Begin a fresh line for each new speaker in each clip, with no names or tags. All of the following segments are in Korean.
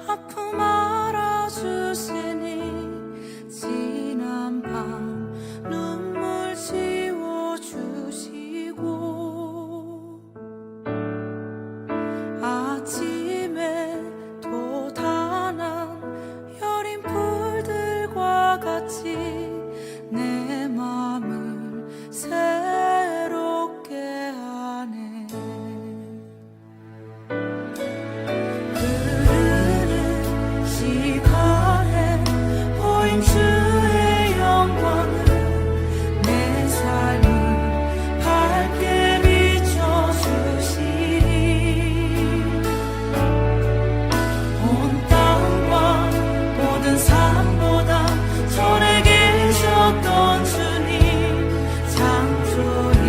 아픔 알아주시니 지난 밤 눈물 지워주시고 아침에 또 단한 여린 풀들과 같이 내 맘을 새롭게 하네. 흐르는 시간에 보인 주의 영광은 내 삶을 밝게 비춰주시니 온 땅과 모든 삶보다 전에 계셨던 주님 창조의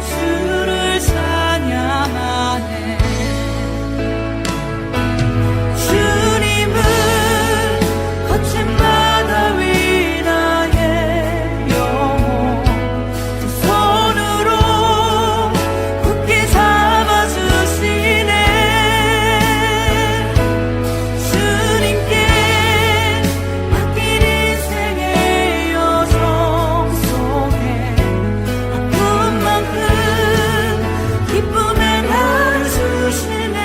주를 찬양하네. 주님은 거친 바다 위 나의 영혼 두 손으로 굳게 잡아주시네. 주님께 맡긴 인생의 여정 속에 아픔만큼 기쁨에 날 주시네.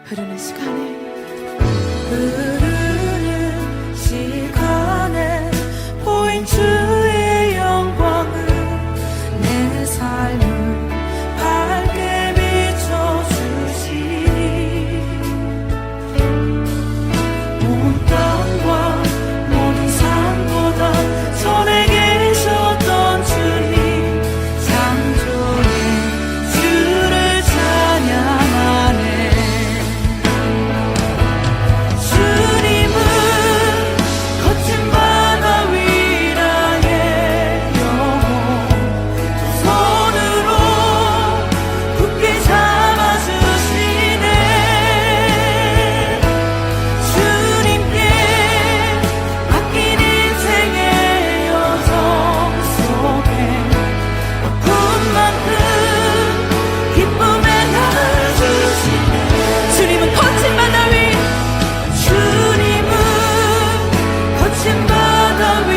흐르는 시간에 보인 주의 영광은 내 삶을 밝게 비춰주시니 온 땅과 모든 삶보다 전에 계셨던 주님 창조의 주를 찬양하네. 주님은 거친 바다 위 나의 영혼 두 손으로 굳게 잡아주시네. 주님께 맡긴 인생의 여정 속에 아픔만큼 기쁨에 날 주시네. 주님은 거친 바다 위 주님은 거친 바다 위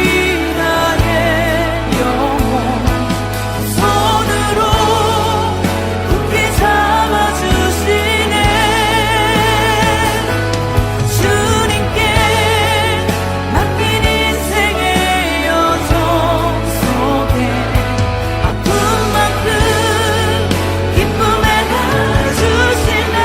나의 영혼 두 손으로 굳게 잡아주시네. 주님께 맡긴 인생의 여정 속에 아픔만큼 기쁨에 날 주시네.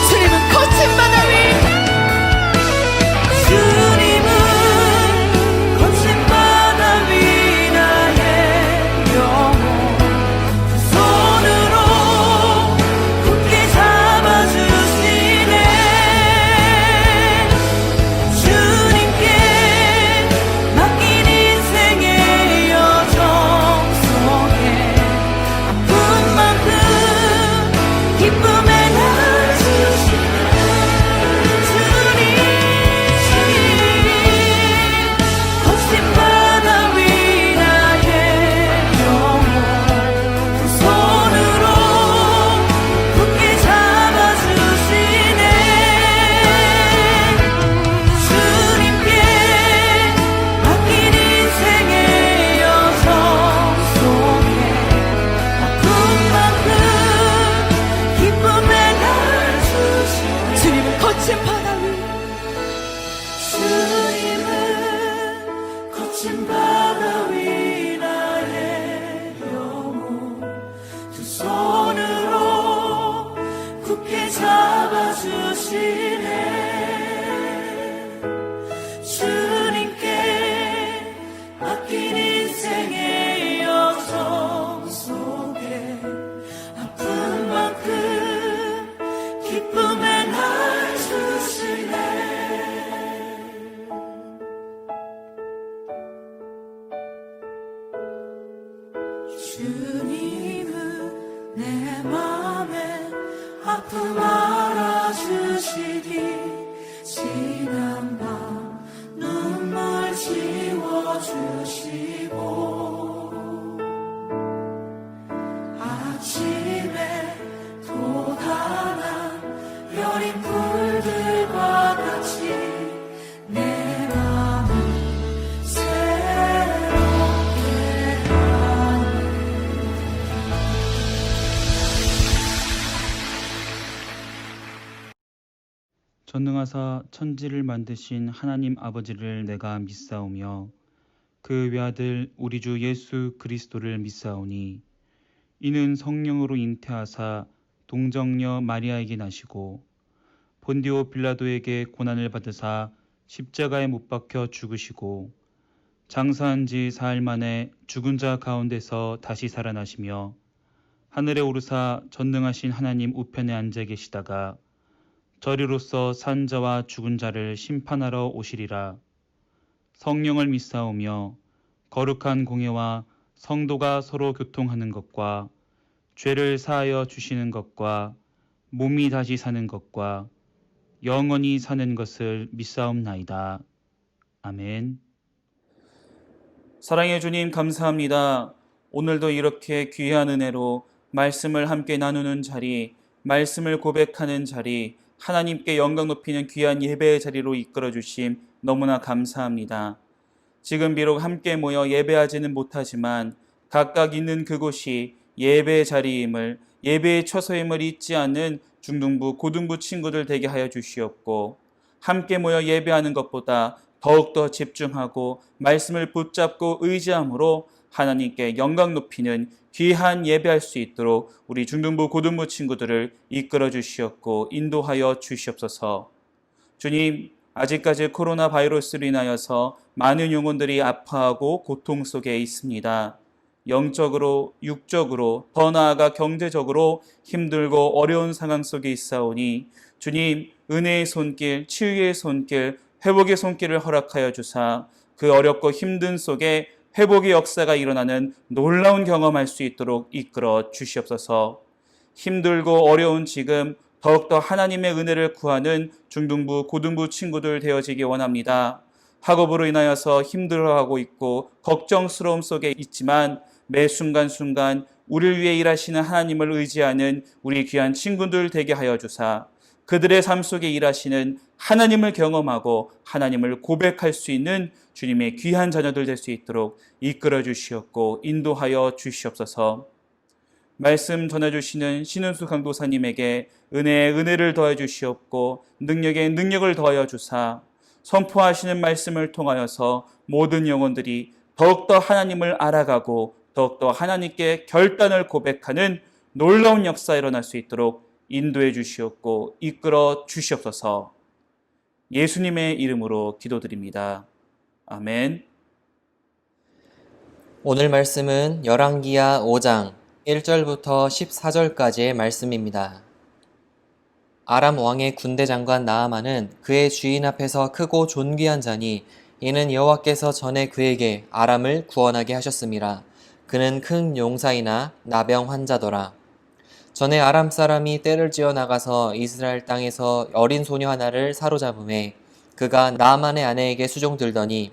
주님은 거친 바다 위 주님은 거친 바다 위 나의 영혼 두 손으로 굳게 잡아주시네. 주님께 맡긴 인생의 여정 속에 아픔만큼 기쁨에 날 주시네. 주님 거친 바다 위 나의 영혼 두 손으로 굳게 잡아주시네. 주님께 맡긴 인생의 여정 속에 아픔만큼 기쁨에 날 주시네. 주님은 거친 바다 위 주님은 거친 바다 위 나의 영혼 두 손으로 굳게 잡아주시네. 주님께 맡긴 인생의 여정 속에 아픔만큼 아픔 알아주시니 지난 밤 눈물 지워주시고 아침에 돋아난 여린 불들과 같이 내 맘을 새롭게 하네.
전능하사 천지를 만드신 하나님 아버지를 내가 믿사오며 그 외아들 우리 주 예수 그리스도를 믿사오니 이는 성령으로 잉태하사 동정녀 마리아에게 나시고 본디오 빌라도에게 고난을 받으사 십자가에 못 박혀 죽으시고 장사한 지 사흘 만에 죽은 자 가운데서 다시 살아나시며 하늘에 오르사 전능하신 하나님 우편에 앉아 계시다가 저리로서 산 자와 죽은 자를 심판하러 오시리라. 성령을 믿사오며 거룩한 공예와 성도가 서로 교통하는 것과 죄를 사하여 주시는 것과 몸이 다시 사는 것과 영원히 사는 것을 믿사옵나이다. 아멘. 사랑의 주님 감사합니다. 오늘도 이렇게 귀한 은혜로 말씀을 함께 나누는 자리, 말씀을 고백하는 자리, 하나님께 영광 높이는 귀한 예배의 자리로 이끌어 주심 너무나 감사합니다. 지금 비록 함께 모여 예배하지는 못하지만 각각 있는 그곳이 예배의 자리임을, 예배의 처소임을 잊지 않는 중등부, 고등부 친구들 되게 하여 주시옵고 함께 모여 예배하는 것보다 더욱더 집중하고 말씀을 붙잡고 의지함으로 하나님께 영광 높이는 귀한 예배할 수 있도록 우리 중등부, 고등부 친구들을 이끌어 주시옵고 인도하여 주시옵소서. 주님, 아직까지 코로나 바이러스로 인하여서 많은 영혼들이 아파하고 고통 속에 있습니다. 영적으로, 육적으로, 더 나아가 경제적으로 힘들고 어려운 상황 속에 있사오니 주님, 은혜의 손길, 치유의 손길, 회복의 손길을 허락하여 주사 그 어렵고 힘든 속에 회복의 역사가 일어나는 놀라운 경험할 수 있도록 이끌어 주시옵소서. 힘들고 어려운 지금 더욱더 하나님의 은혜를 구하는 중등부, 고등부 친구들 되어지기 원합니다. 학업으로 인하여서 힘들어하고 있고 걱정스러움 속에 있지만 매 순간순간 우리를 위해 일하시는 하나님을 의지하는 우리 귀한 친구들 되게 하여 주사 그들의 삶 속에 일하시는 하나님을 경험하고 하나님을 고백할 수 있는 주님의 귀한 자녀들 될 수 있도록 이끌어 주시옵고 인도하여 주시옵소서. 말씀 전해주시는 신은수 강도사님에게 은혜에 은혜를 더해 주시옵고 능력에 능력을 더하여 주사 선포하시는 말씀을 통하여서 모든 영혼들이 더욱더 하나님을 알아가고 더욱더 하나님께 결단을 고백하는 놀라운 역사 일어날 수 있도록 인도해 주시옵고 이끌어 주시옵소서. 예수님의 이름으로 기도드립니다. 아멘.
오늘 말씀은 열왕기하 5장 1절부터 14절까지의 말씀입니다. 아람 왕의 군대 장관 나아만은 그의 주인 앞에서 크고 존귀한 자니 이는 여호와께서 전에 그에게 아람을 구원하게 하셨음이라. 그는 큰 용사이나 나병 환자더라. 전에 아람 사람이 떼를 지어 나가서 이스라엘 땅에서 어린 소녀 하나를 사로잡음에 그가 나아만의 아내에게 수종들더니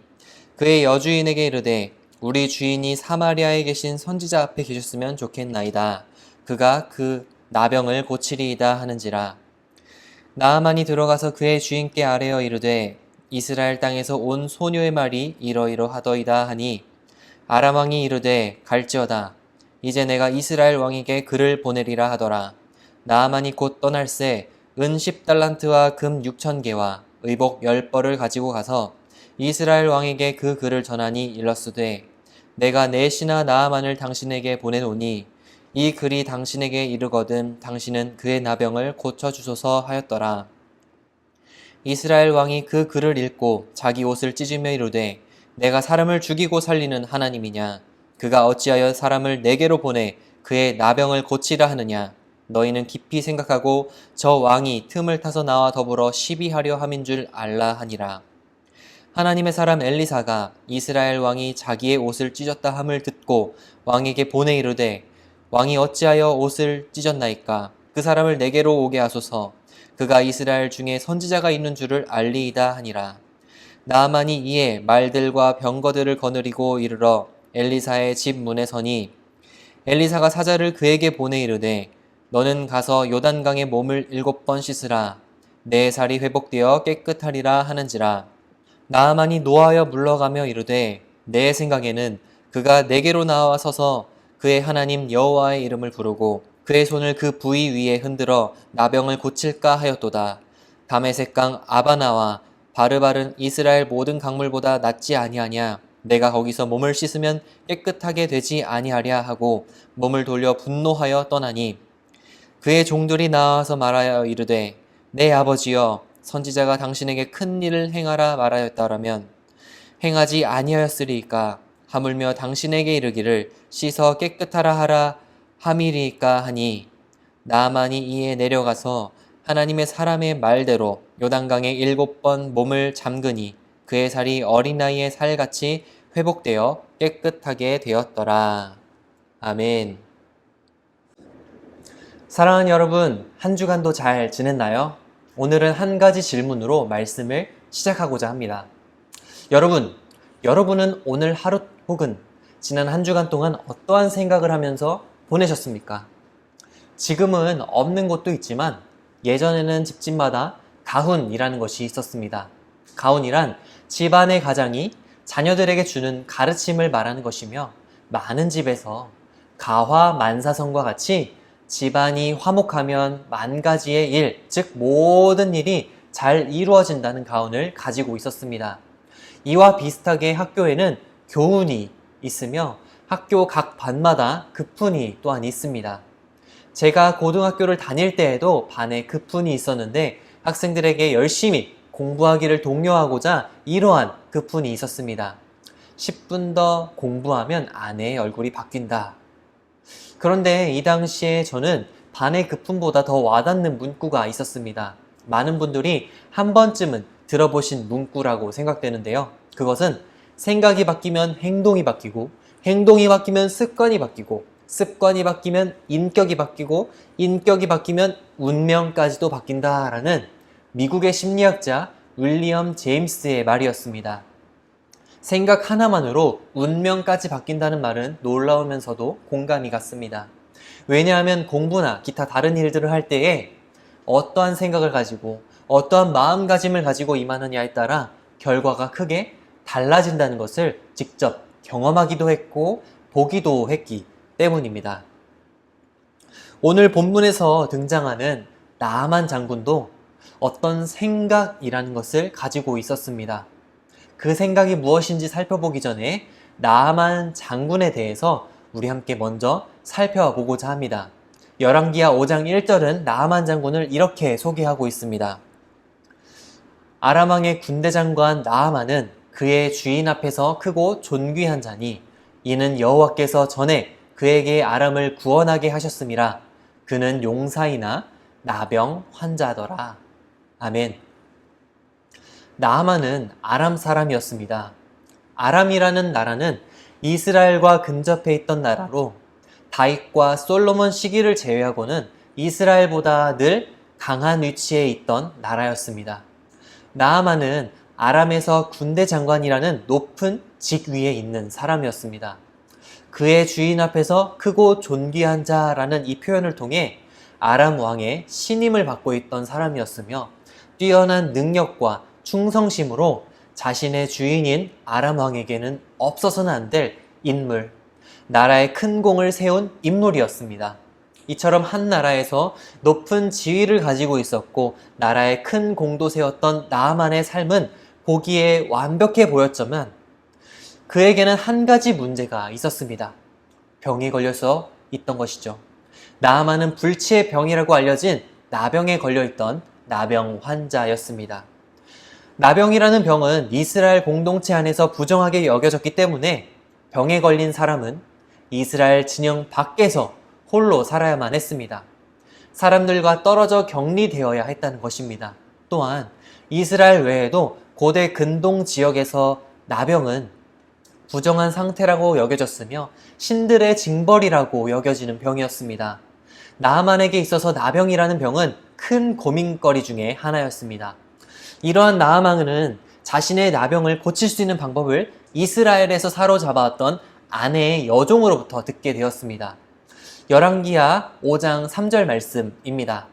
그의 여주인에게 이르되 우리 주인이 사마리아에 계신 선지자 앞에 계셨으면 좋겠나이다. 그가 그 나병을 고치리이다 하는지라. 나아만이 들어가서 그의 주인께 아뢰어 이르되 이스라엘 땅에서 온 소녀의 말이 이러이러하더이다 하니 아람 왕이 이르되 갈지어다. 이제 내가 이스라엘 왕에게 글을 보내리라 하더라. 나아만이 곧 떠날새 은 10달란트와 금 6,000개와 의복 10벌을 가지고 가서 이스라엘 왕에게 그 글을 전하니 일렀으되 내가 내 신하 나아만을 당신에게 보내노니 이 글이 당신에게 이르거든 당신은 그의 나병을 고쳐주소서 하였더라. 이스라엘 왕이 그 글을 읽고 자기 옷을 찢으며 이르되 내가 사람을 죽이고 살리는 하나님이냐? 그가 어찌하여 사람을 내게로 보내 그의 나병을 고치라 하느냐? 너희는 깊이 생각하고 저 왕이 틈을 타서 나와 더불어 시비하려 함인 줄 알라 하니라. 하나님의 사람 엘리사가 이스라엘 왕이 자기의 옷을 찢었다 함을 듣고 왕에게 보내 이르되 왕이 어찌하여 옷을 찢었나이까? 그 사람을 내게로 오게 하소서. 그가 이스라엘 중에 선지자가 있는 줄을 알리이다 하니라. 나아만이 이에 말들과 병거들을 거느리고 이르러 엘리사의 집 문에 서니 엘리사가 사자를 그에게 보내 이르되 너는 가서 요단강에 몸을 7번 씻으라. 내 살이 회복되어 깨끗하리라 하는지라. 나아만이 노하여 물러가며 이르되 내 생각에는 그가 내게로 나와 서서 그의 하나님 여호와의 이름을 부르고 그의 손을 그 부위 위에 흔들어 나병을 고칠까 하였도다. 다메섹강 아바나와 바르바른 이스라엘 모든 강물보다 낫지 아니하냐. 내가 거기서 몸을 씻으면 깨끗하게 되지 아니하랴 하고 몸을 돌려 분노하여 떠나니 그의 종들이 나와서 말하여 이르되 내 아버지여 선지자가 당신에게 큰 일을 행하라 말하였다라면 행하지 아니하였으리이까. 하물며 당신에게 이르기를 씻어 깨끗하라 하라 함이리이까 하니 나아만이 이에 내려가서 하나님의 사람의 말대로 요단강에 7번 몸을 잠그니 그의 살이 어린아이의 살같이 회복되어 깨끗하게 되었더라. 아멘. 사랑하는 여러분, 한 주간도 잘 지냈나요? 오늘은 한 가지 질문으로 말씀을 시작하고자 합니다. 여러분은 오늘 하루 혹은 지난 한 주간 동안 어떠한 생각을 하면서 보내셨습니까? 지금은 없는 곳도 있지만 예전에는 집집마다 가훈이라는 것이 있었습니다. 가훈이란 집안의 가장이 자녀들에게 주는 가르침을 말하는 것이며 많은 집에서 가화만사성과 같이 집안이 화목하면 만 가지의 일, 즉 모든 일이 잘 이루어진다는 가훈을 가지고 있었습니다. 이와 비슷하게 학교에는 교훈이 있으며 학교 각 반마다 급훈이 또한 있습니다. 제가 고등학교를 다닐 때에도 반에 급훈이 있었는데 학생들에게 열심히 공부하기를 독려하고자 이러한 급훈이 있었습니다. 10분 더 공부하면 아내의 얼굴이 바뀐다. 그런데 이 당시에 저는 반의 급훈보다 더 와닿는 문구가 있었습니다. 많은 분들이 한 번쯤은 들어보신 문구라고 생각되는데요. 그것은 생각이 바뀌면 행동이 바뀌고, 행동이 바뀌면 습관이 바뀌고, 습관이 바뀌면 인격이 바뀌고, 인격이 바뀌면 운명까지도 바뀐다라는 미국의 심리학자 윌리엄 제임스의 말이었습니다. 생각 하나만으로 운명까지 바뀐다는 말은 놀라우면서도 공감이 갔습니다. 왜냐하면 공부나 기타 다른 일들을 할 때에 어떠한 생각을 가지고 어떠한 마음가짐을 가지고 임하느냐에 따라 결과가 크게 달라진다는 것을 직접 경험하기도 했고 보기도 했기 때문입니다. 오늘 본문에서 등장하는 나아만 장군도 어떤 생각이라는 것을 가지고 있었습니다. 그 생각이 무엇인지 살펴보기 전에 나아만 장군에 대해서 우리 함께 먼저 살펴보고자 합니다. 열왕기하 5장 1절은 나아만 장군을 이렇게 소개하고 있습니다. 아람 왕의 군대 장관 나아만은 그의 주인 앞에서 크고 존귀한 자니 이는 여호와께서 전에 그에게 아람을 구원하게 하셨음이라. 그는 용사이나 나병 환자더라. 아멘. 나아만은 아람 사람이었습니다. 아람이라는 나라는 이스라엘과 근접해 있던 나라로 다윗과 솔로몬 시기를 제외하고는 이스라엘보다 늘 강한 위치에 있던 나라였습니다. 나아만은 아람에서 군대 장관이라는 높은 직위에 있는 사람이었습니다. 그의 주인 앞에서 크고 존귀한 자라는 이 표현을 통해 아람 왕의 신임을 받고 있던 사람이었으며 뛰어난 능력과 충성심으로 자신의 주인인 아람 왕에게는 없어서는 안 될 인물, 나라의 큰 공을 세운 인물이었습니다. 이처럼 한 나라에서 높은 지위를 가지고 있었고 나라의 큰 공도 세웠던 나아만의 삶은 보기에 완벽해 보였지만 그에게는 한 가지 문제가 있었습니다. 병이 걸려서 있던 것이죠. 나아만은 불치의 병이라고 알려진 나병에 걸려있던 나병 환자였습니다. 나병이라는 병은 이스라엘 공동체 안에서 부정하게 여겨졌기 때문에 병에 걸린 사람은 이스라엘 진영 밖에서 홀로 살아야만 했습니다. 사람들과 떨어져 격리되어야 했다는 것입니다. 또한 이스라엘 외에도 고대 근동 지역에서 나병은 부정한 상태라고 여겨졌으며 신들의 징벌이라고 여겨지는 병이었습니다. 나아만에게 있어서 나병이라는 병은 큰 고민거리 중에 하나였습니다. 이러한 나아만은 자신의 나병을 고칠 수 있는 방법을 이스라엘에서 사로잡아왔던 아내의 여종으로부터 듣게 되었습니다. 열왕기하 5장 3절 말씀입니다.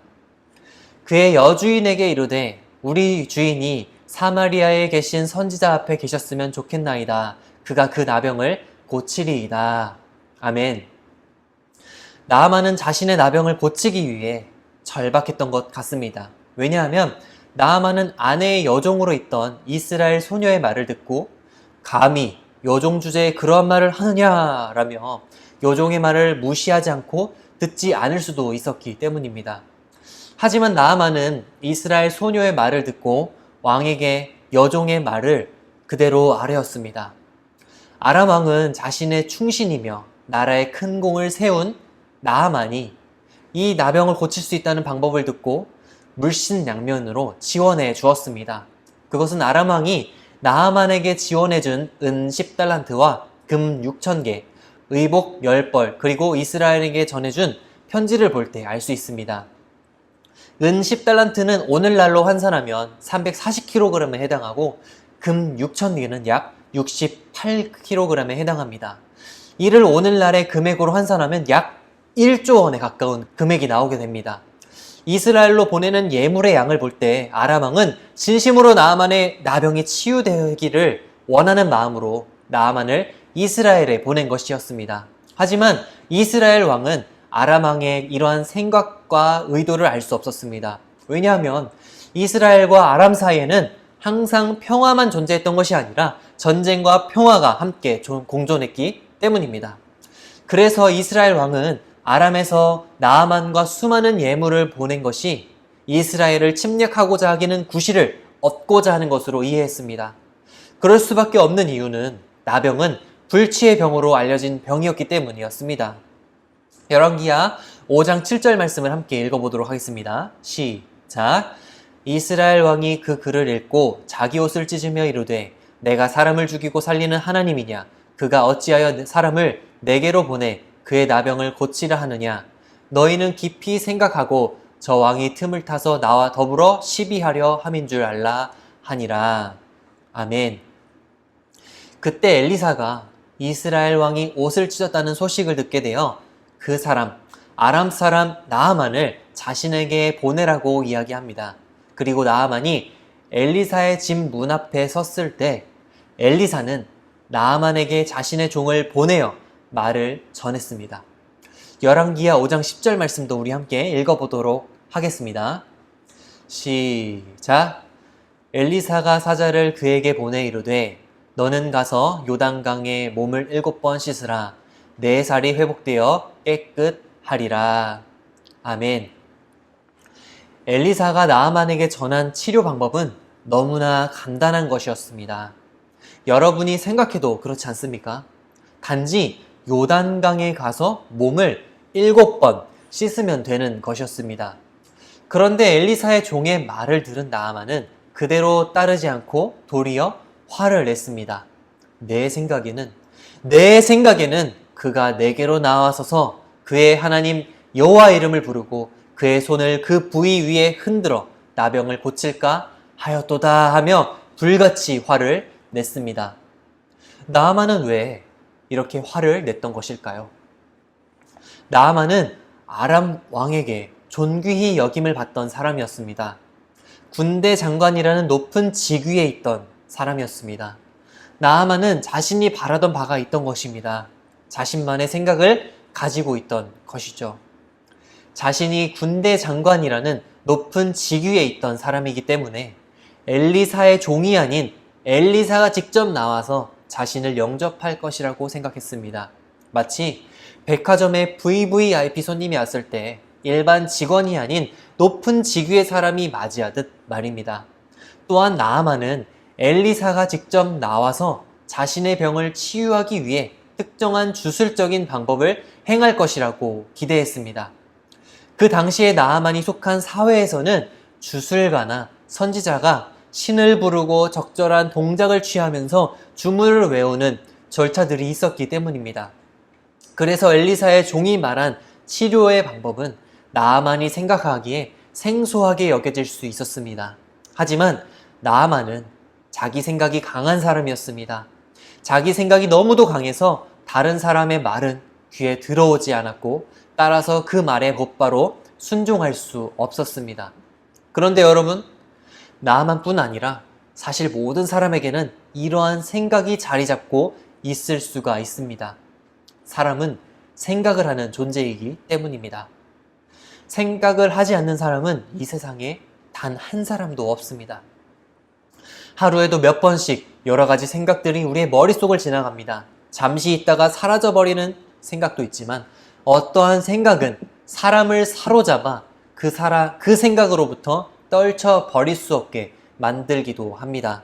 그의 여주인에게 이르되 우리 주인이 사마리아에 계신 선지자 앞에 계셨으면 좋겠나이다. 그가 그 나병을 고치리이다. 아멘. 나아만은 자신의 나병을 고치기 위해 절박했던 것 같습니다. 왜냐하면 나아만은 아내의 여종으로 있던 이스라엘 소녀의 말을 듣고 감히 여종 주제에 그러한 말을 하느냐라며 여종의 말을 무시하지 않고 듣지 않을 수도 있었기 때문입니다. 하지만 나아만은 이스라엘 소녀의 말을 듣고 왕에게 여종의 말을 그대로 아뢰었습니다. 아람 왕은 자신의 충신이며 나라에 큰 공을 세운 나아만이 이 나병을 고칠 수 있다는 방법을 듣고 물신양면으로 지원해 주었습니다. 그것은 아람 왕이 나아만에게 지원해준 은 10달란트와 금 6,000개, 의복 10벌, 그리고 이스라엘에게 전해준 편지를 볼 때 알 수 있습니다. 은 10달란트는 오늘날로 환산하면 340kg에 해당하고 금 6,000개는 약 68kg에 해당합니다. 이를 오늘날의 금액으로 환산하면 약 1조 원에 가까운 금액이 나오게 됩니다. 이스라엘로 보내는 예물의 양을 볼 때 아람 왕은 진심으로 나아만의 나병이 치유되기를 원하는 마음으로 나아만을 이스라엘에 보낸 것이었습니다. 하지만 이스라엘 왕은 아람 왕의 이러한 생각과 의도를 알 수 없었습니다. 왜냐하면 이스라엘과 아람 사이에는 항상 평화만 존재했던 것이 아니라 전쟁과 평화가 함께 공존했기 때문입니다. 그래서 이스라엘 왕은 아람에서 나아만과 수많은 예물을 보낸 것이 이스라엘을 침략하고자 하기는 구실을 얻고자 하는 것으로 이해했습니다. 그럴 수밖에 없는 이유는 나병은 불치의 병으로 알려진 병이었기 때문이었습니다. 열왕기하 5장 7절 말씀을 함께 읽어보도록 하겠습니다. 시작. 이스라엘 왕이 그 글을 읽고 자기 옷을 찢으며 이르되 내가 사람을 죽이고 살리는 하나님이냐? 그가 어찌하여 사람을 내게로 보내 그의 나병을 고치라 하느냐? 너희는 깊이 생각하고 저 왕이 틈을 타서 나와 더불어 시비하려 함인 줄 알라 하니라. 아멘. 그때 엘리사가 이스라엘 왕이 옷을 찢었다는 소식을 듣게 되어 그 사람, 아람 사람 나아만을 자신에게 보내라고 이야기합니다. 그리고 나아만이 엘리사의 집 문 앞에 섰을 때 엘리사는 나아만에게 자신의 종을 보내어 말을 전했습니다. 열왕기하 5장 10절 말씀도 우리 함께 읽어보도록 하겠습니다. 시작. 엘리사가 사자를 그에게 보내 이르되 너는 가서 요단강에 몸을 7번 씻으라. 내 살이 회복되어 깨끗하리라. 아멘. 엘리사가 나아만에게 전한 치료 방법은 너무나 간단한 것이었습니다. 여러분이 생각해도 그렇지 않습니까? 단지 요단강에 가서 몸을 7번 씻으면 되는 것이었습니다. 그런데 엘리사의 종의 말을 들은 나아만은 그대로 따르지 않고 도리어 화를 냈습니다. 내 생각에는 그가 내게로 나와서서 그의 하나님 여호와 이름을 부르고 그의 손을 그 부위 위에 흔들어 나병을 고칠까 하였도다 하며 불같이 화를 냈습니다. 나아만은 왜 이렇게 화를 냈던 것일까요? 나아만은 아람 왕에게 존귀히 여김을 받던 사람이었습니다. 군대 장관이라는 높은 직위에 있던 사람이었습니다. 나아만은 자신이 바라던 바가 있던 것입니다. 자신만의 생각을 가지고 있던 것이죠. 자신이 군대 장관이라는 높은 직위에 있던 사람이기 때문에 엘리사의 종이 아닌 엘리사가 직접 나와서 자신을 영접할 것이라고 생각했습니다. 마치 백화점에 VVIP 손님이 왔을 때 일반 직원이 아닌 높은 직위의 사람이 맞이하듯 말입니다. 또한 나아만은 엘리사가 직접 나와서 자신의 병을 치유하기 위해 특정한 주술적인 방법을 행할 것이라고 기대했습니다. 그 당시에 나아만이 속한 사회에서는 주술가나 선지자가 신을 부르고 적절한 동작을 취하면서 주문을 외우는 절차들이 있었기 때문입니다. 그래서 엘리사의 종이 말한 치료의 방법은 나아만이 생각하기에 생소하게 여겨질 수 있었습니다. 하지만 나아만은 자기 생각이 강한 사람이었습니다. 자기 생각이 너무도 강해서 다른 사람의 말은 귀에 들어오지 않았고 따라서 그 말에 곧바로 순종할 수 없었습니다. 그런데 여러분, 나아만뿐 아니라 사실 모든 사람에게는 이러한 생각이 자리 잡고 있을 수가 있습니다. 사람은 생각을 하는 존재이기 때문입니다. 생각을 하지 않는 사람은 이 세상에 단 한 사람도 없습니다. 하루에도 몇 번씩 여러 가지 생각들이 우리의 머릿속을 지나갑니다. 잠시 있다가 사라져버리는 생각도 있지만 어떠한 생각은 사람을 사로잡아 그 생각으로부터 떨쳐버릴 수 없게 만들기도 합니다.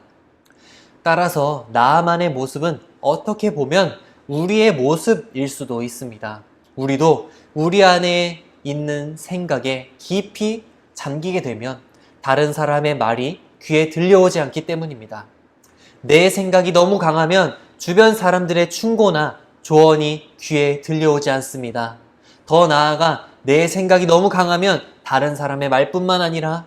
따라서 나아만의 모습은 어떻게 보면 우리의 모습일 수도 있습니다. 우리도 우리 안에 있는 생각에 깊이 잠기게 되면 다른 사람의 말이 귀에 들려오지 않기 때문입니다. 내 생각이 너무 강하면 주변 사람들의 충고나 조언이 귀에 들려오지 않습니다. 더 나아가 내 생각이 너무 강하면 다른 사람의 말뿐만 아니라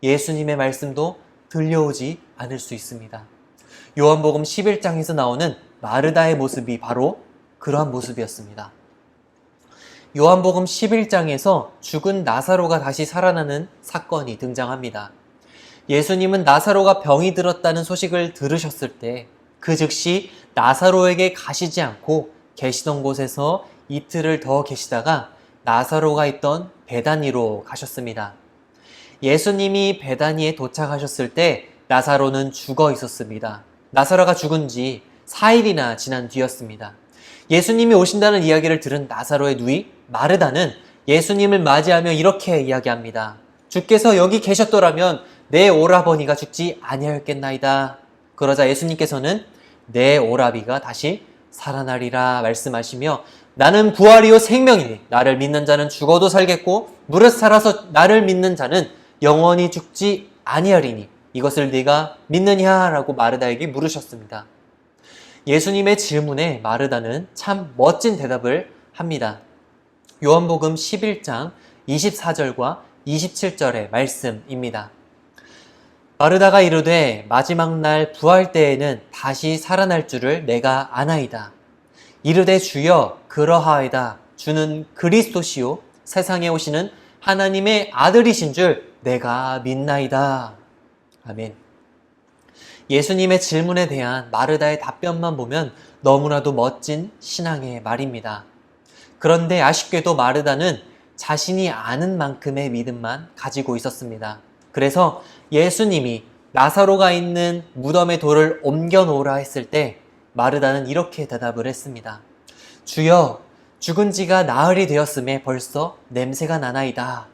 예수님의 말씀도 들려오지 않을 수 있습니다. 요한복음 11장에서 나오는 마르다의 모습이 바로 그러한 모습이었습니다. 요한복음 11장에서 죽은 나사로가 다시 살아나는 사건이 등장합니다. 예수님은 나사로가 병이 들었다는 소식을 들으셨을 때 그 즉시 나사로에게 가시지 않고 계시던 곳에서 이틀을 더 계시다가 나사로가 있던 베다니로 가셨습니다. 예수님이 베다니에 도착하셨을 때 나사로는 죽어 있었습니다. 나사로가 죽은 지 4일이나 지난 뒤였습니다. 예수님이 오신다는 이야기를 들은 나사로의 누이 마르다는 예수님을 맞이하며 이렇게 이야기합니다. 주께서 여기 계셨더라면 내 오라버니가 죽지 아니하였겠나이다. 그러자 예수님께서는 내 오라비가 다시 살아나리라 말씀하시며 나는 부활이요 생명이니 나를 믿는 자는 죽어도 살겠고 무릇 살아서 나를 믿는 자는 영원히 죽지 아니하리니 이것을 네가 믿느냐? 라고 마르다에게 물으셨습니다. 예수님의 질문에 마르다는 참 멋진 대답을 합니다. 요한복음 11장 24절과 27절의 말씀입니다. 마르다가 이르되 마지막 날 부활 때에는 다시 살아날 줄을 내가 아나이다. 이르되 주여 그러하이다. 주는 그리스도시요 세상에 오시는 하나님의 아들이신 줄 내가 믿나이다. 아멘. 예수님의 질문에 대한 마르다의 답변만 보면 너무나도 멋진 신앙의 말입니다. 그런데 아쉽게도 마르다는 자신이 아는 만큼의 믿음만 가지고 있었습니다. 그래서 예수님이 나사로가 있는 무덤의 돌을 옮겨 놓으라 했을 때 마르다는 이렇게 대답을 했습니다. 주여, 죽은 지가 나흘이 되었음에 벌써 냄새가 나나이다.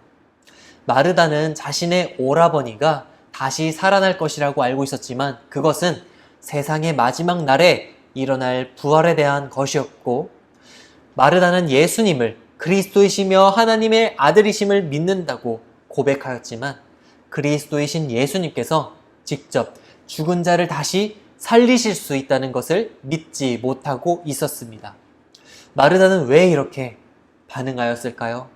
마르다는 자신의 오라버니가 다시 살아날 것이라고 알고 있었지만 그것은 세상의 마지막 날에 일어날 부활에 대한 것이었고 마르다는 예수님을 그리스도이시며 하나님의 아들이심을 믿는다고 고백하였지만 그리스도이신 예수님께서 직접 죽은 자를 다시 살리실 수 있다는 것을 믿지 못하고 있었습니다. 마르다는 왜 이렇게 반응하였을까요?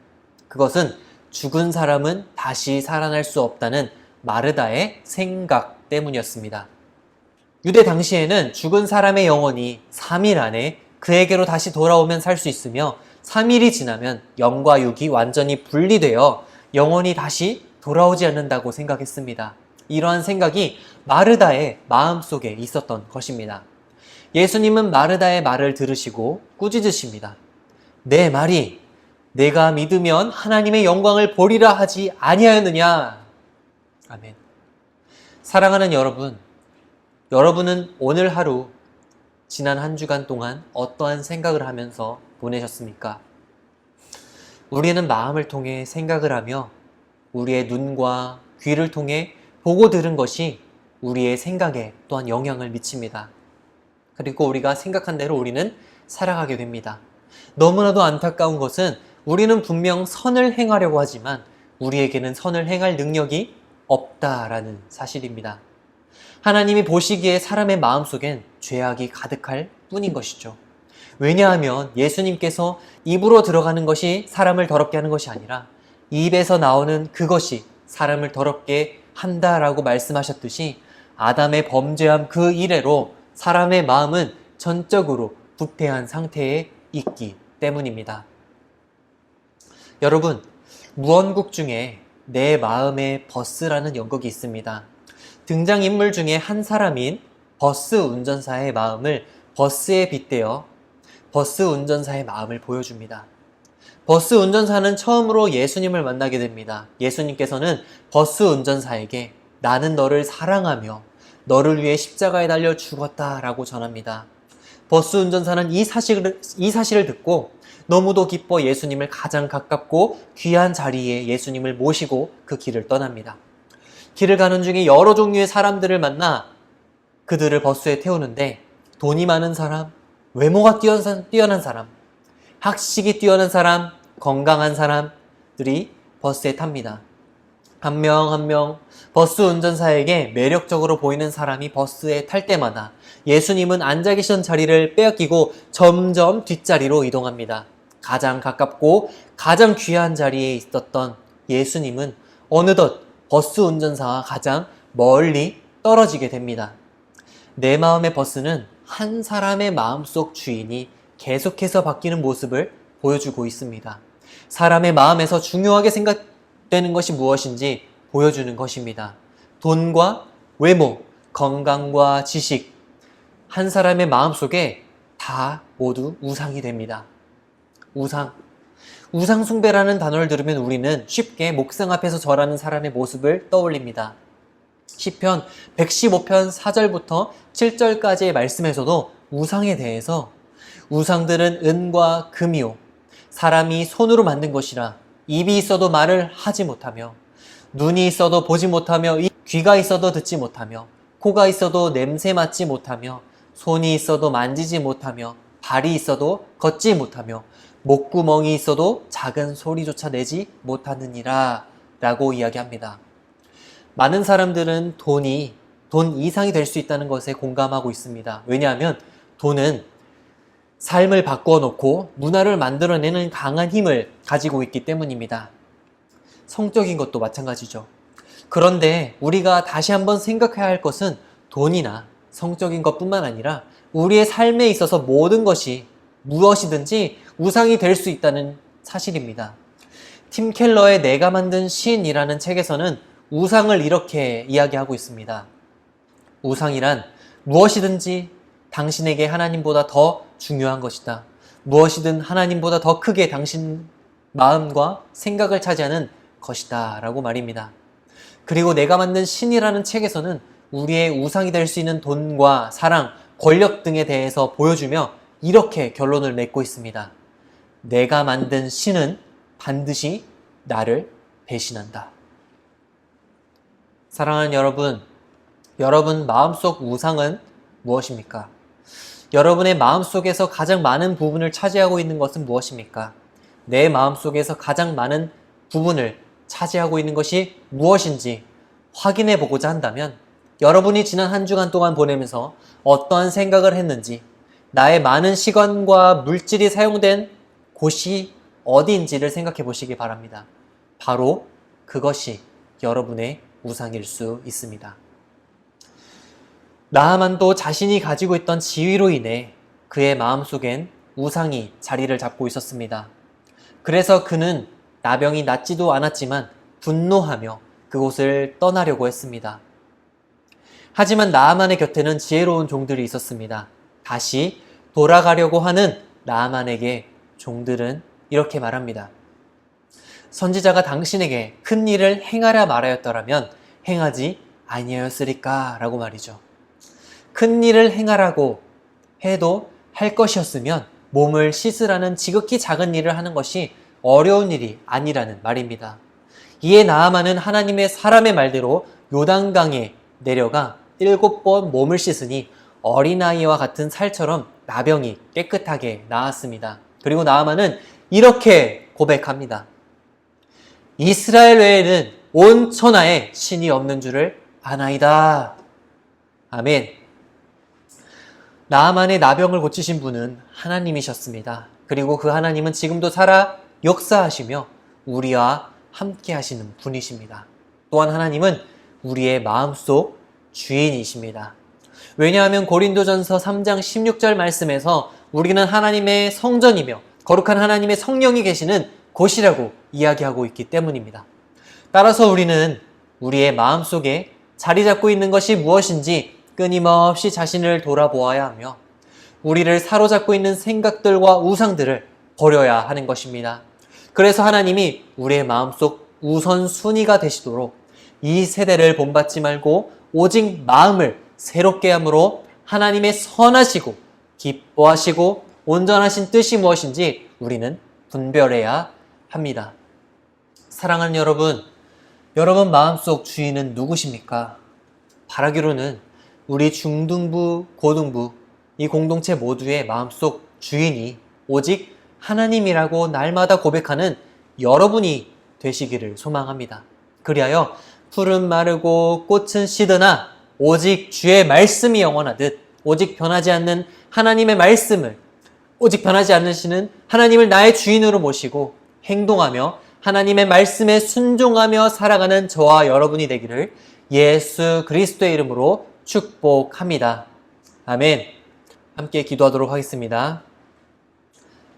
그것은 죽은 사람은 다시 살아날 수 없다는 마르다의 생각 때문이었습니다. 유대 당시에는 죽은 사람의 영혼이 3일 안에 그에게로 다시 돌아오면 살 수 있으며 3일이 지나면 영과 육이 완전히 분리되어 영혼이 다시 돌아오지 않는다고 생각했습니다. 이러한 생각이 마르다의 마음속에 있었던 것입니다. 예수님은 마르다의 말을 들으시고 꾸짖으십니다. 내 말이 내가 믿으면 하나님의 영광을 보리라 하지 아니하였느냐? 아멘. 사랑하는 여러분, 여러분은 오늘 하루 지난 한 주간 동안 어떠한 생각을 하면서 보내셨습니까? 우리는 마음을 통해 생각을 하며 우리의 눈과 귀를 통해 보고 들은 것이 우리의 생각에 또한 영향을 미칩니다. 그리고 우리가 생각한 대로 우리는 살아가게 됩니다. 너무나도 안타까운 것은 우리는 분명 선을 행하려고 하지만 우리에게는 선을 행할 능력이 없다라는 사실입니다. 하나님이 보시기에 사람의 마음속엔 죄악이 가득할 뿐인 것이죠. 왜냐하면 예수님께서 입으로 들어가는 것이 사람을 더럽게 하는 것이 아니라 입에서 나오는 그것이 사람을 더럽게 한다라고 말씀하셨듯이 아담의 범죄함 그 이래로 사람의 마음은 전적으로 부패한 상태에 있기 때문입니다. 여러분, 무언국 중에 내 마음의 버스라는 연극이 있습니다. 등장인물 중에 한 사람인 버스 운전사의 마음을 버스에 빗대어 버스 운전사의 마음을 보여줍니다. 버스 운전사는 처음으로 예수님을 만나게 됩니다. 예수님께서는 버스 운전사에게 나는 너를 사랑하며 너를 위해 십자가에 달려 죽었다라고 전합니다. 버스 운전사는 이 사실을 듣고 너무도 기뻐 예수님을 가장 가깝고 귀한 자리에 예수님을 모시고 그 길을 떠납니다. 길을 가는 중에 여러 종류의 사람들을 만나 그들을 버스에 태우는데 돈이 많은 사람, 외모가 뛰어난 사람, 학식이 뛰어난 사람, 건강한 사람들이 버스에 탑니다. 한 명 한 명 버스 운전사에게 매력적으로 보이는 사람이 버스에 탈 때마다 예수님은 앉아 계시던 자리를 빼앗기고 점점 뒷자리로 이동합니다. 가장 가깝고 가장 귀한 자리에 있었던 예수님은 어느덧 버스 운전사와 가장 멀리 떨어지게 됩니다. 내 마음의 버스는 한 사람의 마음속 주인이 계속해서 바뀌는 모습을 보여주고 있습니다. 사람의 마음에서 중요하게 생각되는 것이 무엇인지 보여주는 것입니다. 돈과 외모, 건강과 지식, 한 사람의 마음속에 다 모두 우상이 됩니다. 우상 숭배라는 단어를 들으면 우리는 쉽게 목상 앞에서 절하는 사람의 모습을 떠올립니다. 시편 115편 4절부터 7절까지의 말씀에서도 우상에 대해서 우상들은 은과 금이요 사람이 손으로 만든 것이라 입이 있어도 말을 하지 못하며 눈이 있어도 보지 못하며 귀가 있어도 듣지 못하며 코가 있어도 냄새 맡지 못하며 손이 있어도 만지지 못하며 발이 있어도 걷지 못하며 목구멍이 있어도 작은 소리조차 내지 못하느니라 라고 이야기합니다. 많은 사람들은 돈 이상이 될 수 있다는 것에 공감하고 있습니다. 왜냐하면 돈은 삶을 바꾸어 놓고 문화를 만들어내는 강한 힘을 가지고 있기 때문입니다. 성적인 것도 마찬가지죠. 그런데 우리가 다시 한번 생각해야 할 것은 돈이나 성적인 것뿐만 아니라 우리의 삶에 있어서 모든 것이 무엇이든지 우상이 될 수 있다는 사실입니다. 팀 켈러의 내가 만든 신이라는 책에서는 우상을 이렇게 이야기하고 있습니다. 우상이란 무엇이든지 당신에게 하나님보다 더 중요한 것이다. 무엇이든 하나님보다 더 크게 당신 마음과 생각을 차지하는 것이다 라고 말입니다. 그리고 내가 만든 신이라는 책에서는 우리의 우상이 될 수 있는 돈과 사랑, 권력 등에 대해서 보여주며 이렇게 결론을 맺고 있습니다. 내가 만든 신은 반드시 나를 배신한다. 사랑하는 여러분 마음속 우상은 무엇입니까? 여러분의 마음속에서 가장 많은 부분을 차지하고 있는 것은 무엇입니까? 내 마음속에서 가장 많은 부분을 차지하고 있는 것이 무엇인지 확인해 보고자 한다면 여러분이 지난 한 주간 동안 보내면서 어떠한 생각을 했는지 나의 많은 시간과 물질이 사용된 곳이 어디인지를 생각해 보시기 바랍니다. 바로 그것이 여러분의 우상일 수 있습니다. 나하만도 자신이 가지고 있던 지위로 인해 그의 마음속엔 우상이 자리를 잡고 있었습니다. 그래서 그는 나병이 낫지도 않았지만 분노하며 그곳을 떠나려고 했습니다. 하지만 나하만의 곁에는 지혜로운 종들이 있었습니다. 다시 돌아가려고 하는 나하만에게 종들은 이렇게 말합니다. 선지자가 당신에게 큰 일을 행하라 말하였더라면 행하지 아니하였으리까 라고 말이죠. 큰 일을 행하라고 해도 할 것이었으면 몸을 씻으라는 지극히 작은 일을 하는 것이 어려운 일이 아니라는 말입니다. 이에 나하만은 하나님의 사람의 말대로 요단강에 내려가 7번 몸을 씻으니 어린아이와 같은 살처럼 나병이 깨끗하게 나았습니다. 그리고 나하만은 이렇게 고백합니다. 이스라엘 외에는 온 천하에 신이 없는 줄을 아나이다. 아멘. 나하만의 나병을 고치신 분은 하나님이셨습니다. 그리고 그 하나님은 지금도 살아 역사하시며 우리와 함께 하시는 분이십니다. 또한 하나님은 우리의 마음속 주인이십니다. 왜냐하면 고린도전서 3장 16절 말씀에서 우리는 하나님의 성전이며 거룩한 하나님의 성령이 계시는 곳이라고 이야기하고 있기 때문입니다. 따라서 우리는 우리의 마음속에 자리 잡고 있는 것이 무엇인지 끊임없이 자신을 돌아보아야 하며 우리를 사로잡고 있는 생각들과 우상들을 버려야 하는 것입니다. 그래서 하나님이 우리의 마음속 우선순위가 되시도록 이 세대를 본받지 말고 오직 마음을 새롭게 함으로 하나님의 선하시고 기뻐하시고 온전하신 뜻이 무엇인지 우리는 분별해야 합니다. 사랑하는 여러분, 여러분 마음속 주인은 누구십니까? 바라기로는 우리 중등부, 고등부 이 공동체 모두의 마음속 주인이 오직 하나님이라고 날마다 고백하는 여러분이 되시기를 소망합니다. 그리하여 풀은 마르고 꽃은 시드나 오직 주의 말씀이 영원하듯 오직 변하지 않는 하나님의 말씀을 오직 변하지 않으시는 하나님을 나의 주인으로 모시고 행동하며 하나님의 말씀에 순종하며 살아가는 저와 여러분이 되기를 예수 그리스도의 이름으로 축복합니다. 아멘. 함께 기도하도록 하겠습니다.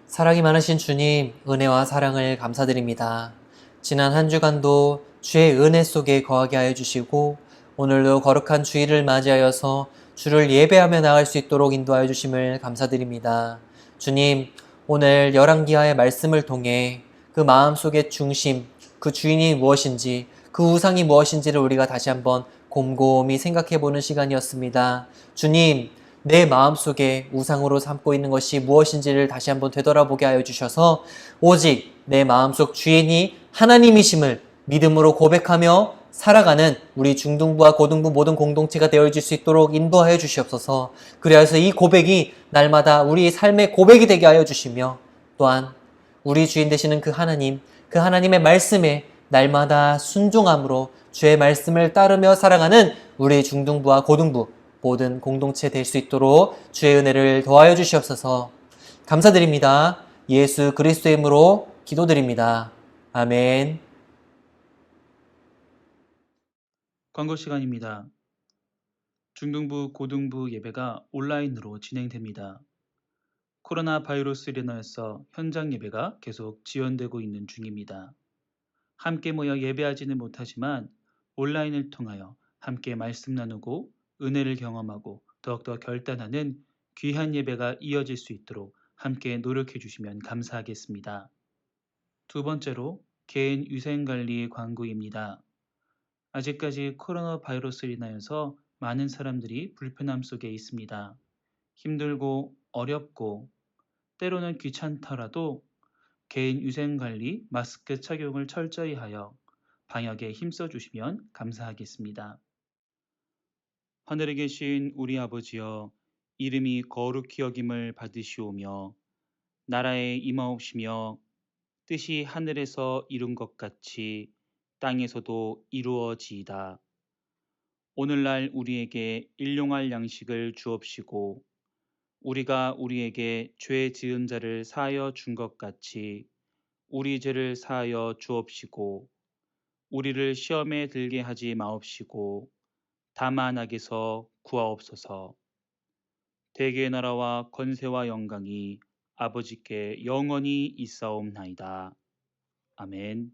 사랑이 많으신 주님, 은혜와 사랑을 감사드립니다. 지난 한 주간도 주의 은혜 속에 거하게 하여 주시고 오늘도 거룩한 주일을 맞이하여서 주를 예배하며 나갈 수 있도록 인도하여 주심을 감사드립니다. 주님, 오늘 열왕기하의 말씀을 통해 그 마음속의 중심, 그 주인이 무엇인지, 그 우상이 무엇인지를 우리가 다시 한번 곰곰이 생각해보는 시간이었습니다. 주님, 내 마음속에 우상으로 삼고 있는 것이 무엇인지를 다시 한번 되돌아보게 하여 주셔서 오직 내 마음속 주인이 하나님이심을 믿음으로 고백하며 살아가는 우리 중등부와 고등부 모든 공동체가 되어줄 수 있도록 인도하여 주시옵소서. 그래서 이 고백이 날마다 우리의 삶의 고백이 되게 하여 주시며 또한 우리 주인 되시는 그 하나님, 그 하나님의 말씀에 날마다 순종함으로 주의 말씀을 따르며 살아가는 우리 중등부와 고등부 모든 공동체 될 수 있도록 주의 은혜를 더하여 주시옵소서. 감사드립니다. 예수 그리스도의 이름으로 기도드립니다. 아멘.
광고 시간입니다. 중등부, 고등부 예배가 온라인으로 진행됩니다. 코로나 바이러스로 인하여서 현장 예배가 계속 지연되고 있는 중입니다. 함께 모여 예배하지는 못하지만 온라인을 통하여 함께 말씀 나누고 은혜를 경험하고 더욱더 결단하는 귀한 예배가 이어질 수 있도록 함께 노력해 주시면 감사하겠습니다. 두 번째로 개인 위생관리 광고입니다. 아직까지 코로나 바이러스로 인하여서 많은 사람들이 불편함 속에 있습니다. 힘들고 어렵고 때로는 귀찮더라도 개인 위생관리, 마스크 착용을 철저히 하여 방역에 힘써 주시면 감사하겠습니다. 하늘에 계신 우리 아버지여, 이름이 거룩히 여김을 받으시오며 나라에 임하옵시며 뜻이 하늘에서 이룬 것 같이 땅에서도 이루어지이다. 오늘날 우리에게 일용할 양식을 주옵시고 우리가 우리에게 죄 지은 자를 사하여 준 것 같이 우리 죄를 사하여 주옵시고 우리를 시험에 들게 하지 마옵시고 다만 악에서 구하옵소서. 대개의 나라와 권세와 영광이 아버지께 영원히 있사옵나이다. 아멘.